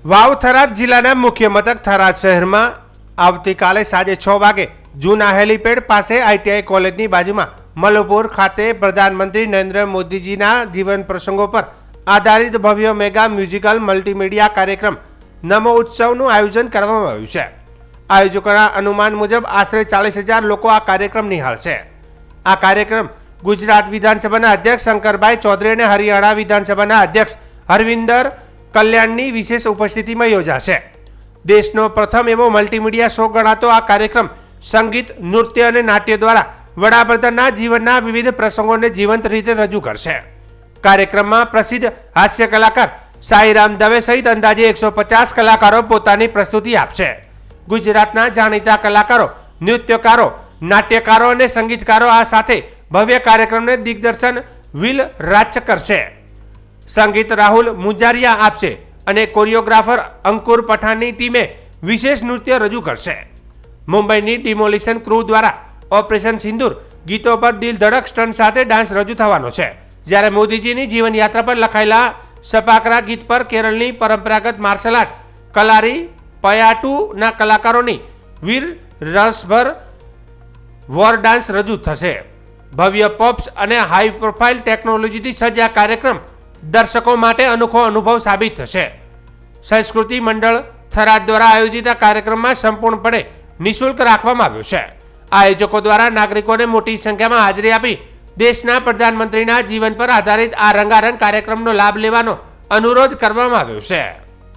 વાવ થરાદ જિલ્લાના મુખ્ય મથક થરાદ શહેરમાં આવતીકાલે સાંજે 6 વાગે જૂના હેલીપેડ પાસે આઈટીઆઈ કોલેજની બાજુમાં મલુપુર ખાતે પ્રધાનમંત્રી નરેન્દ્ર મોદીજીના જીવન પ્રસંગો પર આધારિત ભવ્ય મેગા મ્યુઝિકલ મલ્ટીમીડિયા કાર્યક્રમ નમો ઉત્સવનું આયોજન કરવામાં આવ્યું છે। આયોજકોના અનુમાન મુજબ આશરે 40,000 લોકો આ કાર્યક્રમ નિહાળશે। આ કાર્યક્રમ ગુજરાત વિધાનસભાના અધ્યક્ષ શંકરભાઈ ચૌધરી અને હરિયાણા વિધાનસભાના અધ્યક્ષ હરવિંદર કલ્યાણની વિશેષ ઉપસ્થિતિમાં યોજાશે। દેશનો પ્રથમ એવો મલ્ટીમીડિયા શો ગણાતો આ કાર્યક્રમ સંગીત, નૃત્ય અને નાટ્ય દ્વારા વડાપ્રધાનના જીવનના વિવિધ પ્રસંગોને જીવંત રીતે રજૂ કરશે। કાર્યક્રમમાં પ્રસિદ્ધ હાસ્ય કલાકાર સાઈરામ દવે સહિત અંદાજે 150 કલાકારો પોતાની પ્રસ્તુતિ આપશે। ગુજરાતના જાણીતા કલાકારો, નૃત્યકારો, નાટ્યકારો અને સંગીતકારો આ સાથે ભવ્ય કાર્યક્રમને દિગ્દર્શન વિલ રાચ કરશે। સંગીત રાહુલ મુંજારિયા આપશે અને કોરિયોગ્રાફર અંકુર પઠાણની ટીમે વિશેષ નૃત્ય રજૂ કરશે। મુંબઈની ડિમોલિશન ક્રૂ દ્વારા ઓપરેશન સિંદૂર ગીતો પર દિલ ધડક સ્ટન્ટ સાથે ડાન્સ રજૂ થવાનો છે, જ્યારે મોદીજીની જીવનયાત્રા પર લખાયેલા સપાકરા ગીત પર કેરળની પરંપરાગત માર્શલ આર્ટ કલારી પયાટુના કલાકારોની વીર રસભર વોર ડાન્સ રજૂ થશે। ભવ્ય પોપ્સ અને હાઈ પ્રોફાઇલ ટેકનોલોજીથી સજ્જ આ કાર્યક્રમ દર્શકો માટે અનોખો અનુભવ સાબિત થશે। સંસ્કૃતિ મંડળ થરાદ દ્વારા આયોજિત આ કાર્યક્રમમાં સંપૂર્ણપણે નિઃશુલ્ક રાખવામાં આવ્યો છે। આયોજકો દ્વારા નાગરિકોને મોટી સંખ્યામાં હાજરી આપી દેશના પ્રધાનમંત્રીના જીવન પર આધારિત આ રંગારંગ કાર્યક્રમનો લાભ લેવાનો અનુરોધ કરવામાં આવ્યો છે।